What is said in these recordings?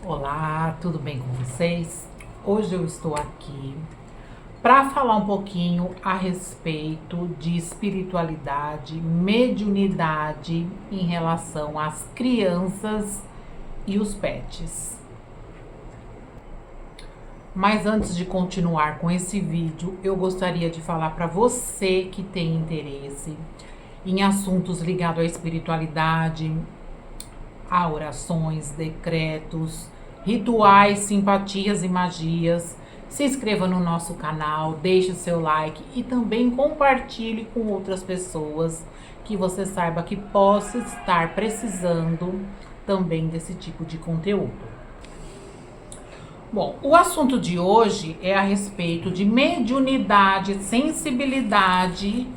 Olá, tudo bem com vocês? Hoje eu estou aqui para falar um pouquinho a respeito de espiritualidade, mediunidade em relação às crianças e os pets. Mas antes de continuar com esse vídeo, eu gostaria de falar para você que tem interesse em assuntos ligados à espiritualidade, a orações, decretos, rituais, simpatias e magias. Se inscreva no nosso canal, deixe o seu like e também compartilhe com outras pessoas que você saiba que possa estar precisando também desse tipo de conteúdo. Bom, o assunto de hoje é a respeito de mediunidade, sensibilidade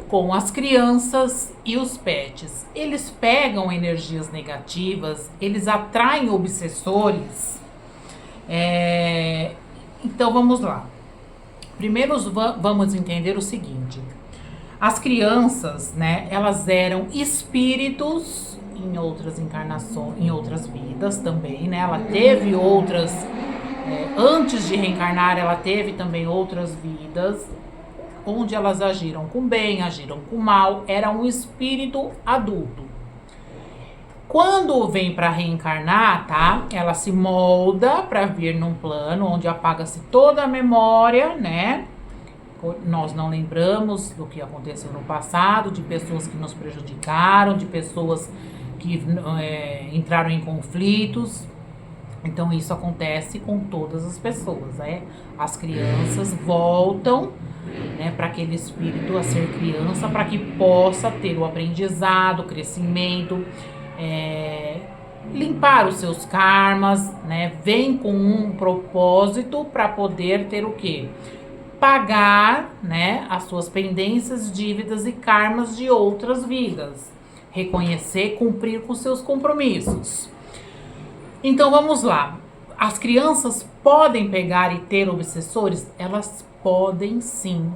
com as crianças e os pets. Eles pegam energias negativas, eles atraem obsessores. Então vamos lá. Primeiro vamos entender o seguinte: as crianças, né, elas eram espíritos em outras encarnações, em outras vidas também, né? Ela teve outras, antes de reencarnar, ela teve também outras vidas onde elas agiram com bem, agiram com mal, era um espírito adulto. Quando vem para reencarnar, tá? Ela se molda para vir num plano onde apaga-se toda a memória, né? Nós não lembramos do que aconteceu no passado, de pessoas que nos prejudicaram, de pessoas que entraram em conflitos. Então isso acontece com todas as pessoas, né? As crianças voltam, né, para aquele espírito a ser criança, para que possa ter o aprendizado, o crescimento, limpar os seus karmas, né? Vem com um propósito para poder ter o quê? Pagar, né, as suas pendências, dívidas e karmas de outras vidas. Reconhecer, cumprir com seus compromissos. Então vamos lá. As crianças podem pegar e ter obsessores? Elas podem sim.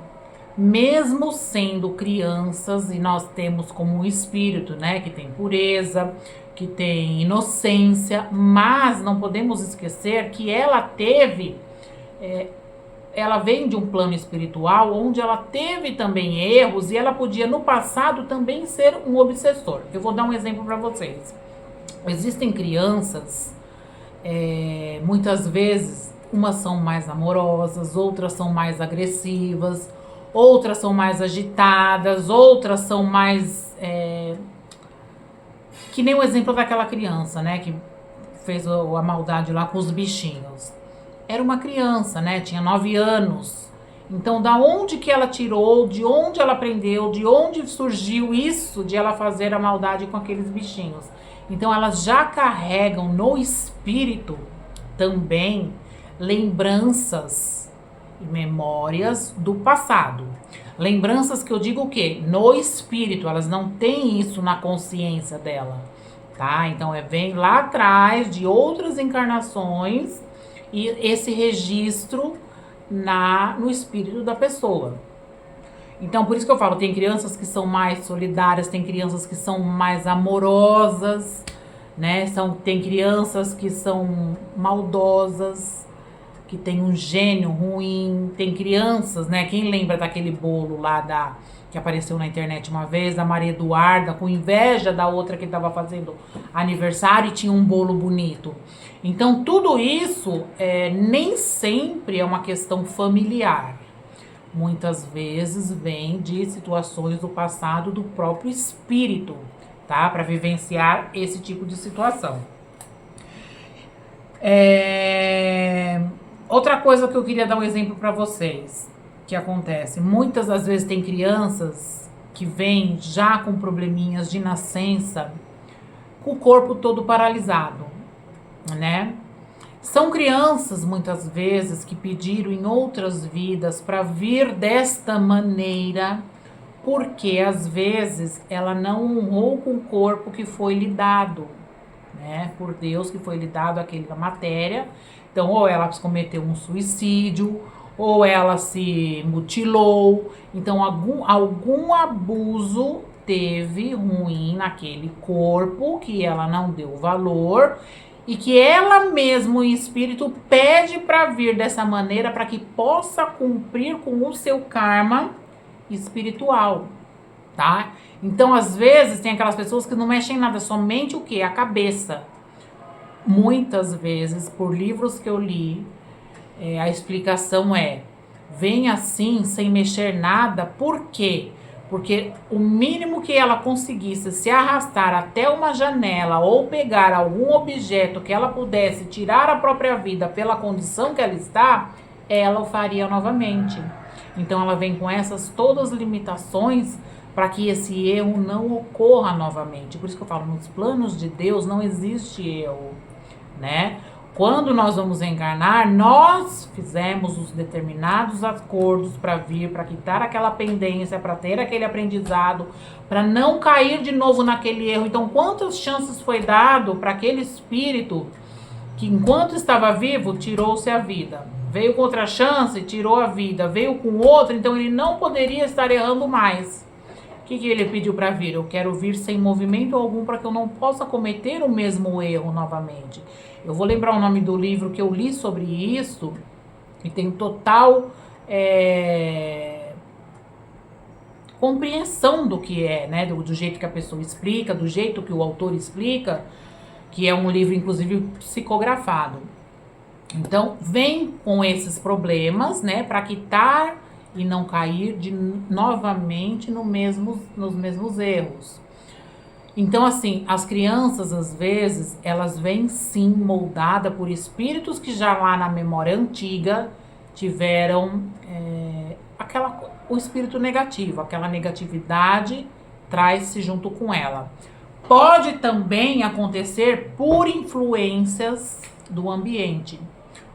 Mesmo sendo crianças, e nós temos como um espírito, né, que tem pureza, que tem inocência, mas não podemos esquecer que ela teve, ela vem de um plano espiritual onde ela teve também erros e ela podia no passado também ser um obsessor. Eu vou dar um exemplo para vocês. Existem crianças, muitas vezes, umas são mais amorosas, outras são mais agressivas, outras são mais agitadas, outras são mais... que nem o exemplo daquela criança, né, que fez a maldade lá com os bichinhos. Era uma criança, né, tinha 9 anos. Então, da onde que ela tirou, de onde ela aprendeu, de onde surgiu isso de ela fazer a maldade com aqueles bichinhos? Então, elas já carregam no espírito também lembranças e memórias do passado. Lembranças que eu digo o quê? No espírito, elas não têm isso na consciência dela, tá? Então, vem lá atrás de outras encarnações e esse registro no espírito da pessoa. Então, por isso que eu falo, tem crianças que são mais solidárias, tem crianças que são mais amorosas, né? Tem crianças que são maldosas, que tem um gênio ruim. Tem crianças, né? Quem lembra daquele bolo lá que apareceu na internet uma vez, da Maria Eduarda, com inveja da outra que estava fazendo aniversário e tinha um bolo bonito. Então, tudo isso nem sempre é uma questão familiar. Muitas vezes vem de situações do passado do próprio espírito, tá? Para vivenciar esse tipo de situação. Outra coisa que eu queria dar um exemplo para vocês, que acontece. Muitas das vezes tem crianças que vêm já com probleminhas de nascença, com o corpo todo paralisado, né? São crianças, muitas vezes, que pediram em outras vidas para vir desta maneira, porque, às vezes, ela não honrou com o corpo que foi lhe dado, né? Por Deus, que foi lhe dado aquela matéria. Então, ou ela cometeu um suicídio, ou ela se mutilou. Então, algum abuso teve ruim naquele corpo que ela não deu valor e que ela mesma, o espírito, pede para vir dessa maneira para que possa cumprir com o seu karma espiritual, tá? Então, às vezes, tem aquelas pessoas que não mexem em nada, somente o quê? A cabeça. Muitas vezes, por livros que eu li, a explicação é: vem assim, sem mexer nada. Por quê? Porque o mínimo que ela conseguisse se arrastar até uma janela ou pegar algum objeto que ela pudesse tirar a própria vida pela condição que ela está, ela o faria novamente. Então ela vem com essas todas as limitações para que esse erro não ocorra novamente. Por isso que eu falo, nos planos de Deus não existe erro, né? Quando nós vamos encarnar, nós fizemos os determinados acordos para vir, para quitar aquela pendência, para ter aquele aprendizado, para não cair de novo naquele erro. Então, quantas chances foi dado para aquele espírito que, enquanto estava vivo, tirou-se a vida? Veio com outra chance, tirou a vida. Veio com outra, então ele não poderia estar errando mais. O que ele pediu para vir? Eu quero vir sem movimento algum para que eu não possa cometer o mesmo erro novamente. Eu vou lembrar o nome do livro que eu li sobre isso e tem total compreensão do que é, né? Do jeito que a pessoa explica, do jeito que o autor explica, que é um livro, inclusive, psicografado. Então, vem com esses problemas, né? Para quitar e não cair novamente nos mesmos erros. Então, assim, as crianças, às vezes, elas vêm sim moldada por espíritos que já lá na memória antiga tiveram o espírito negativo, aquela negatividade traz-se junto com ela. Pode também acontecer por influências do ambiente.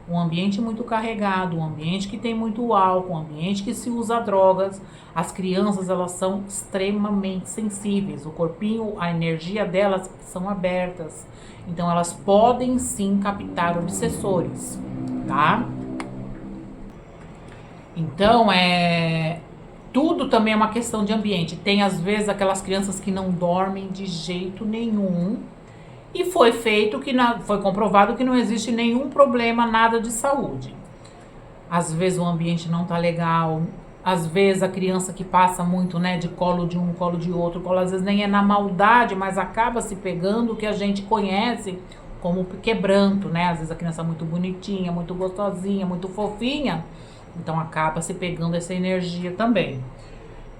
Um ambiente muito carregado, um ambiente que tem muito álcool, um ambiente que se usa drogas. As crianças, elas são extremamente sensíveis. O corpinho, a energia delas são abertas. Então, elas podem sim captar obsessores, tá? Então, tudo também é uma questão de ambiente. Tem, às vezes, aquelas crianças que não dormem de jeito nenhum. E foi foi comprovado que não existe nenhum problema, nada de saúde. Às vezes o ambiente não tá legal, às vezes a criança que passa muito, né, de colo de um, colo de outro, às vezes nem é na maldade, mas acaba se pegando o que a gente conhece como quebranto, né? Às vezes a criança é muito bonitinha, muito gostosinha, muito fofinha, então acaba se pegando essa energia também.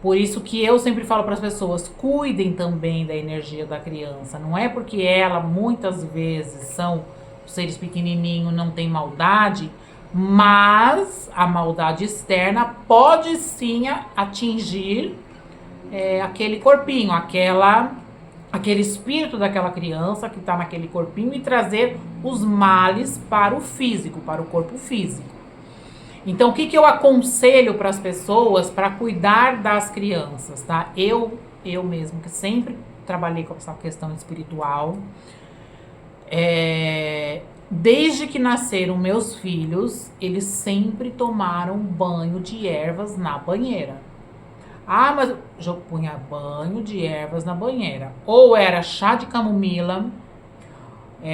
Por isso que eu sempre falo para as pessoas, cuidem também da energia da criança. Não é porque ela, muitas vezes, são seres pequenininhos, não tem maldade, mas a maldade externa pode sim atingir aquele corpinho, aquele espírito daquela criança que está naquele corpinho e trazer os males para o físico, para o corpo físico. Então, o que eu aconselho para as pessoas para cuidar das crianças, tá? Eu mesmo, que sempre trabalhei com essa questão espiritual, desde que nasceram meus filhos, eles sempre tomaram banho de ervas na banheira. Ah, mas eu punha banho de ervas na banheira. Ou era chá de camomila,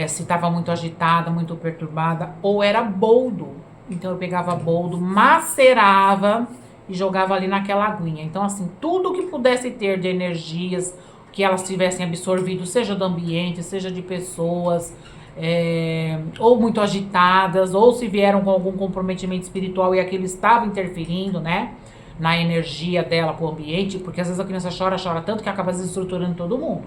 se estava muito agitada, muito perturbada, ou era boldo. Então eu pegava boldo, macerava e jogava ali naquela aguinha. Então, assim, tudo que pudesse ter de energias que elas tivessem absorvido, seja do ambiente, seja de pessoas, ou muito agitadas, ou se vieram com algum comprometimento espiritual e aquilo estava interferindo, né, na energia dela pro ambiente, porque às vezes a criança chora tanto que acaba desestruturando todo mundo.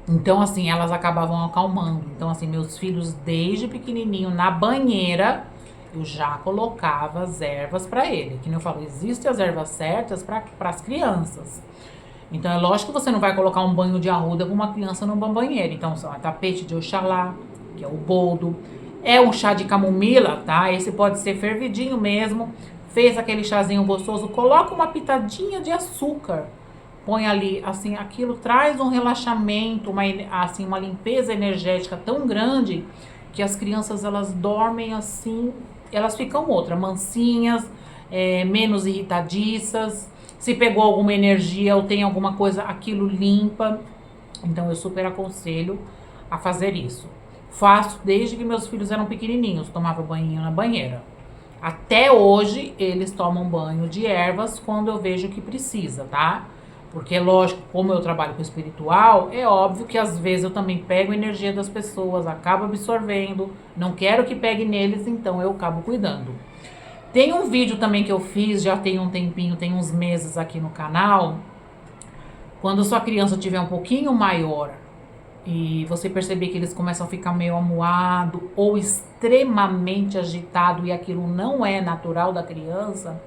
Então, assim, elas acabavam acalmando. Então, assim, meus filhos, desde pequenininho, na banheira, eu já colocava as ervas para ele. Que nem eu falo, existem as ervas certas para as crianças. Então, é lógico que você não vai colocar um banho de arruda com uma criança numa banheira. Então, são tapete de Oxalá, que é o boldo. É um chá de camomila, tá? Esse pode ser fervidinho mesmo. Fez aquele chazinho gostoso, coloca uma pitadinha de açúcar. Põe ali, assim, aquilo traz um relaxamento, uma limpeza energética tão grande que as crianças, elas dormem assim, elas ficam mansinhas, menos irritadiças. Se pegou alguma energia ou tem alguma coisa, aquilo limpa. Então, eu super aconselho a fazer isso. Faço desde que meus filhos eram pequenininhos, tomava banho na banheira. Até hoje, eles tomam banho de ervas quando eu vejo que precisa, tá? Porque, lógico, como eu trabalho com espiritual, é óbvio que às vezes eu também pego a energia das pessoas, acabo absorvendo, não quero que pegue neles, então eu acabo cuidando. Tem um vídeo também que eu fiz, já tem um tempinho, tem uns meses aqui no canal. Quando sua criança tiver um pouquinho maior e você perceber que eles começam a ficar meio amuado ou extremamente agitado e aquilo não é natural da criança,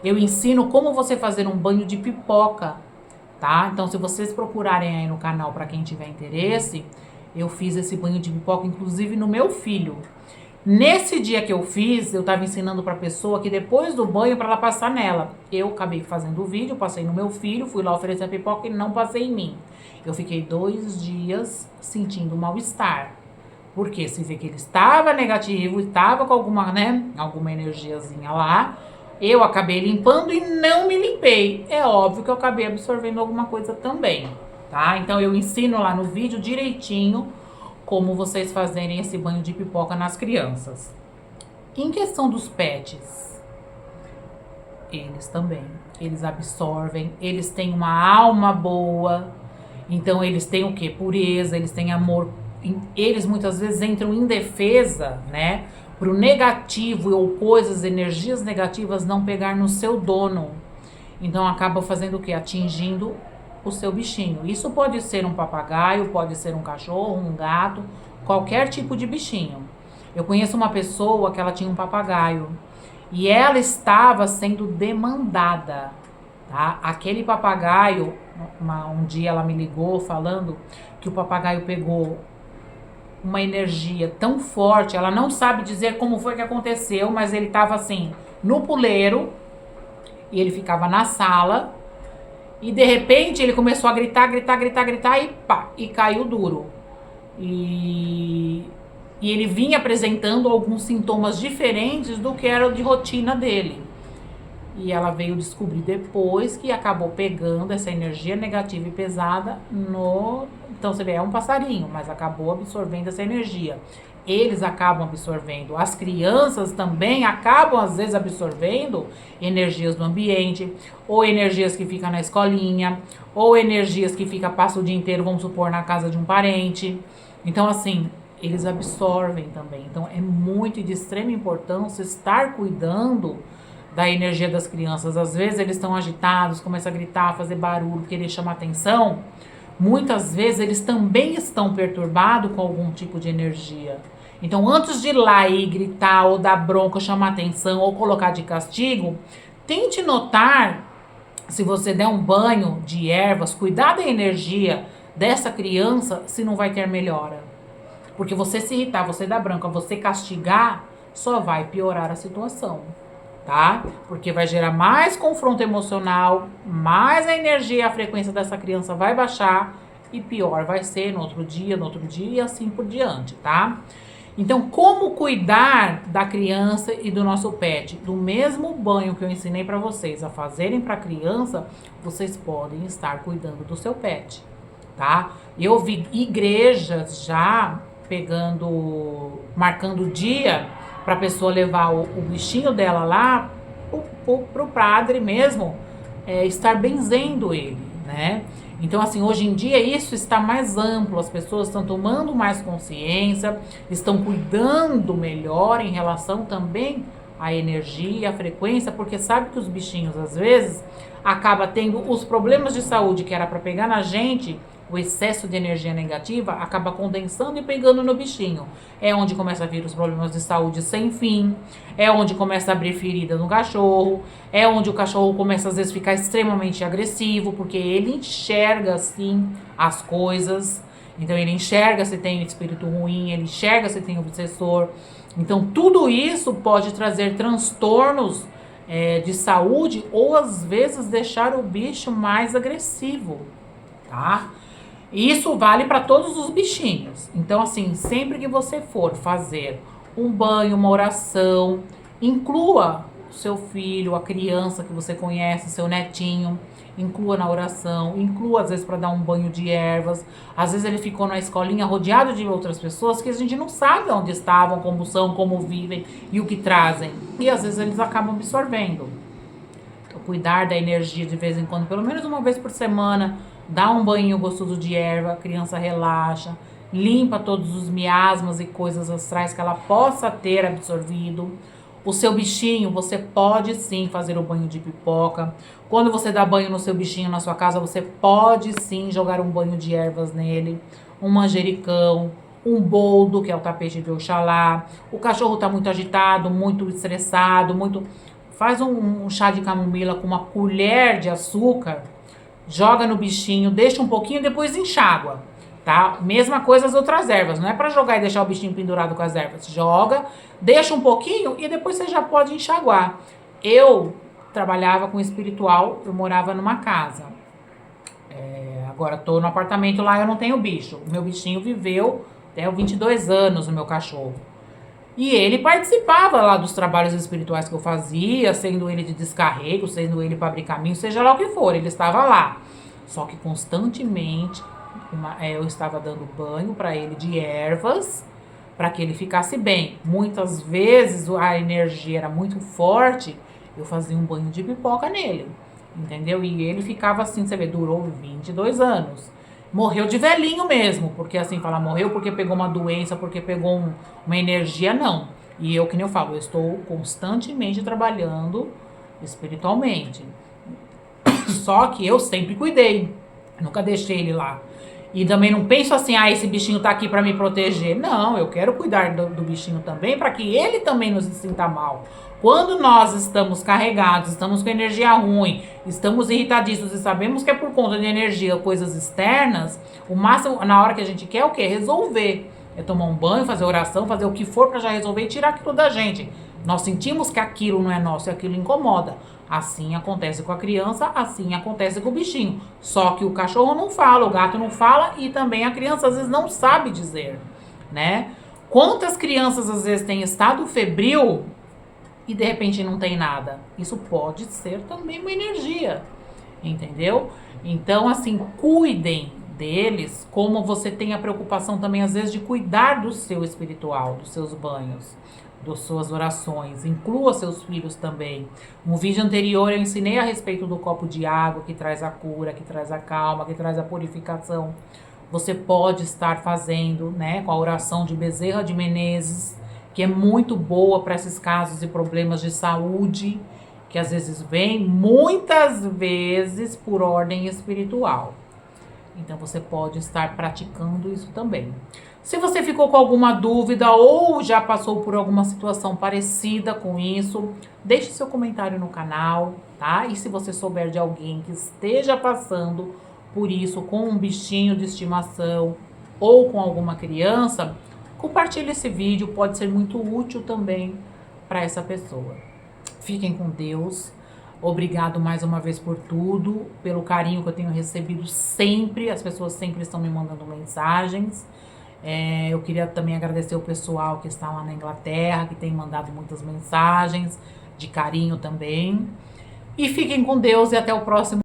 eu ensino como você fazer um banho de pipoca, tá? Então, se vocês procurarem aí no canal, para quem tiver interesse, eu fiz esse banho de pipoca, inclusive no meu filho. Nesse dia que eu fiz, eu tava ensinando pra pessoa que depois do banho, pra ela passar nela. Eu acabei fazendo o vídeo, passei no meu filho, fui lá oferecer a pipoca e não passei em mim. Eu fiquei 2 dias sentindo mal-estar. Porque se vê que ele estava negativo, estava com alguma, né, alguma energiazinha lá, eu acabei limpando e não me limpei. É óbvio que eu acabei absorvendo alguma coisa também, tá? Então eu ensino lá no vídeo direitinho como vocês fazerem esse banho de pipoca nas crianças. Em questão dos pets, eles também, eles absorvem, eles têm uma alma boa, então eles têm o quê? Pureza, eles têm amor, eles muitas vezes entram em defesa, né? Pro negativo ou coisas, energias negativas não pegar no seu dono. Então acaba fazendo o quê? Atingindo o seu bichinho. Isso pode ser um papagaio, pode ser um cachorro, um gato, qualquer tipo de bichinho. Eu conheço uma pessoa que ela tinha um papagaio e ela estava sendo demandada, tá? Aquele papagaio, um dia ela me ligou falando que o papagaio pegou uma energia tão forte, ela não sabe dizer como foi que aconteceu, mas ele estava assim, no puleiro, e ele ficava na sala, e de repente ele começou a gritar e pá, e caiu duro. E ele vinha apresentando alguns sintomas diferentes do que era de rotina dele. E ela veio descobrir depois que acabou pegando essa energia negativa e pesada no... Então você vê, é um passarinho, mas acabou absorvendo essa energia. Eles acabam absorvendo. As crianças também acabam, às vezes, absorvendo energias do ambiente, ou energias que ficam na escolinha, ou energias que passa o dia inteiro, vamos supor, na casa de um parente. Então, assim, eles absorvem também. Então, é muito de extrema importância estar cuidando da energia das crianças. Às vezes, eles estão agitados, começam a gritar, fazer barulho, querer chamar atenção. Muitas vezes, eles também estão perturbados com algum tipo de energia. Então, antes de ir lá e gritar, ou dar bronca, ou chamar atenção, ou colocar de castigo, tente notar, se você der um banho de ervas, cuidar da energia dessa criança, se não vai ter melhora. Porque você se irritar, você dar bronca, você castigar, só vai piorar a situação, tá? Porque vai gerar mais confronto emocional, mais a energia e a frequência dessa criança vai baixar, e pior vai ser no outro dia e assim por diante, tá? Então, como cuidar da criança e do nosso pet? Do mesmo banho que eu ensinei para vocês a fazerem para a criança, vocês podem estar cuidando do seu pet, tá? Eu vi igrejas já marcando o dia para a pessoa levar o bichinho dela lá pro padre mesmo, estar benzendo ele, né? Então, assim, hoje em dia isso está mais amplo, as pessoas estão tomando mais consciência, estão cuidando melhor em relação também à energia, à frequência, porque sabe que os bichinhos, às vezes, acaba tendo os problemas de saúde que era para pegar na gente, o excesso de energia negativa acaba condensando e pegando no bichinho. É onde começa a vir os problemas de saúde sem fim, é onde começa a abrir ferida no cachorro, é onde o cachorro começa às vezes a ficar extremamente agressivo, porque ele enxerga assim as coisas. Então ele enxerga se tem espírito ruim, ele enxerga se tem obsessor. Então tudo isso pode trazer transtornos de saúde ou às vezes deixar o bicho mais agressivo, tá? E isso vale para todos os bichinhos. Então, assim, sempre que você for fazer um banho, uma oração, inclua seu filho, a criança que você conhece, seu netinho, inclua na oração, inclua às vezes para dar um banho de ervas. Às vezes ele ficou na escolinha rodeado de outras pessoas que a gente não sabe onde estavam, como são, como vivem e o que trazem. E às vezes eles acabam absorvendo. Então, cuidar da energia de vez em quando, pelo menos uma vez por semana, dá um banho gostoso de erva, a criança relaxa, limpa todos os miasmas e coisas astrais que ela possa ter absorvido. O seu bichinho, você pode sim fazer o banho de pipoca. Quando você dá banho no seu bichinho na sua casa, você pode sim jogar um banho de ervas nele, um manjericão, um boldo, que é o tapete de Oxalá. O cachorro tá muito agitado, muito estressado, faz um chá de camomila com uma colher de açúcar, joga no bichinho, deixa um pouquinho e depois enxágua, tá? Mesma coisa as outras ervas, não é pra jogar e deixar o bichinho pendurado com as ervas. Joga, deixa um pouquinho e depois você já pode enxaguar. Eu trabalhava com espiritual, eu morava numa casa. Agora tô no apartamento lá, eu não tenho bicho. O meu bichinho viveu até 22 anos, o meu cachorro. E ele participava lá dos trabalhos espirituais que eu fazia, sendo ele de descarrego, sendo ele para abrir caminho, seja lá o que for, ele estava lá. Só que constantemente eu estava dando banho para ele de ervas, para que ele ficasse bem. Muitas vezes a energia era muito forte, eu fazia um banho de pipoca nele, entendeu? E ele ficava assim, você vê, durou 22 anos. Morreu de velhinho mesmo, porque assim, falar morreu porque pegou uma doença, porque pegou uma energia, não. E eu, que nem eu falo, eu estou constantemente trabalhando espiritualmente. Só que eu sempre cuidei, nunca deixei ele lá. E também não penso assim, esse bichinho tá aqui para me proteger. Não, eu quero cuidar do bichinho também, para que ele também não se sinta mal. Quando nós estamos carregados, estamos com energia ruim, estamos irritadíssimos e sabemos que é por conta de energia, coisas externas, o máximo, na hora que a gente quer, é o quê? Resolver. É tomar um banho, fazer oração, fazer o que for para já resolver e tirar aquilo da gente. Nós sentimos que aquilo não é nosso e aquilo incomoda. Assim acontece com a criança, assim acontece com o bichinho. Só que o cachorro não fala, o gato não fala e também a criança às vezes não sabe dizer, né? Quantas crianças às vezes têm estado febril e de repente não tem nada? Isso pode ser também uma energia, entendeu? Então, assim, cuidem deles, como você tem a preocupação também às vezes de cuidar do seu espiritual, dos seus banhos, das suas orações. Inclua seus filhos também. No vídeo anterior eu ensinei a respeito do copo de água que traz a cura, que traz a calma, que traz a purificação. Você pode estar fazendo, né, com a oração de Bezerra de Menezes, que é muito boa para esses casos e problemas de saúde, que às vezes vem, muitas vezes por ordem espiritual. Então você pode estar praticando isso também. Se você ficou com alguma dúvida ou já passou por alguma situação parecida com isso, deixe seu comentário no canal, tá? E se você souber de alguém que esteja passando por isso com um bichinho de estimação ou com alguma criança, compartilhe esse vídeo, pode ser muito útil também para essa pessoa. Fiquem com Deus. Obrigado mais uma vez por tudo, pelo carinho que eu tenho recebido sempre. As pessoas sempre estão me mandando mensagens. Eu queria também agradecer o pessoal que está lá na Inglaterra, que tem mandado muitas mensagens de carinho também. E fiquem com Deus e até o próximo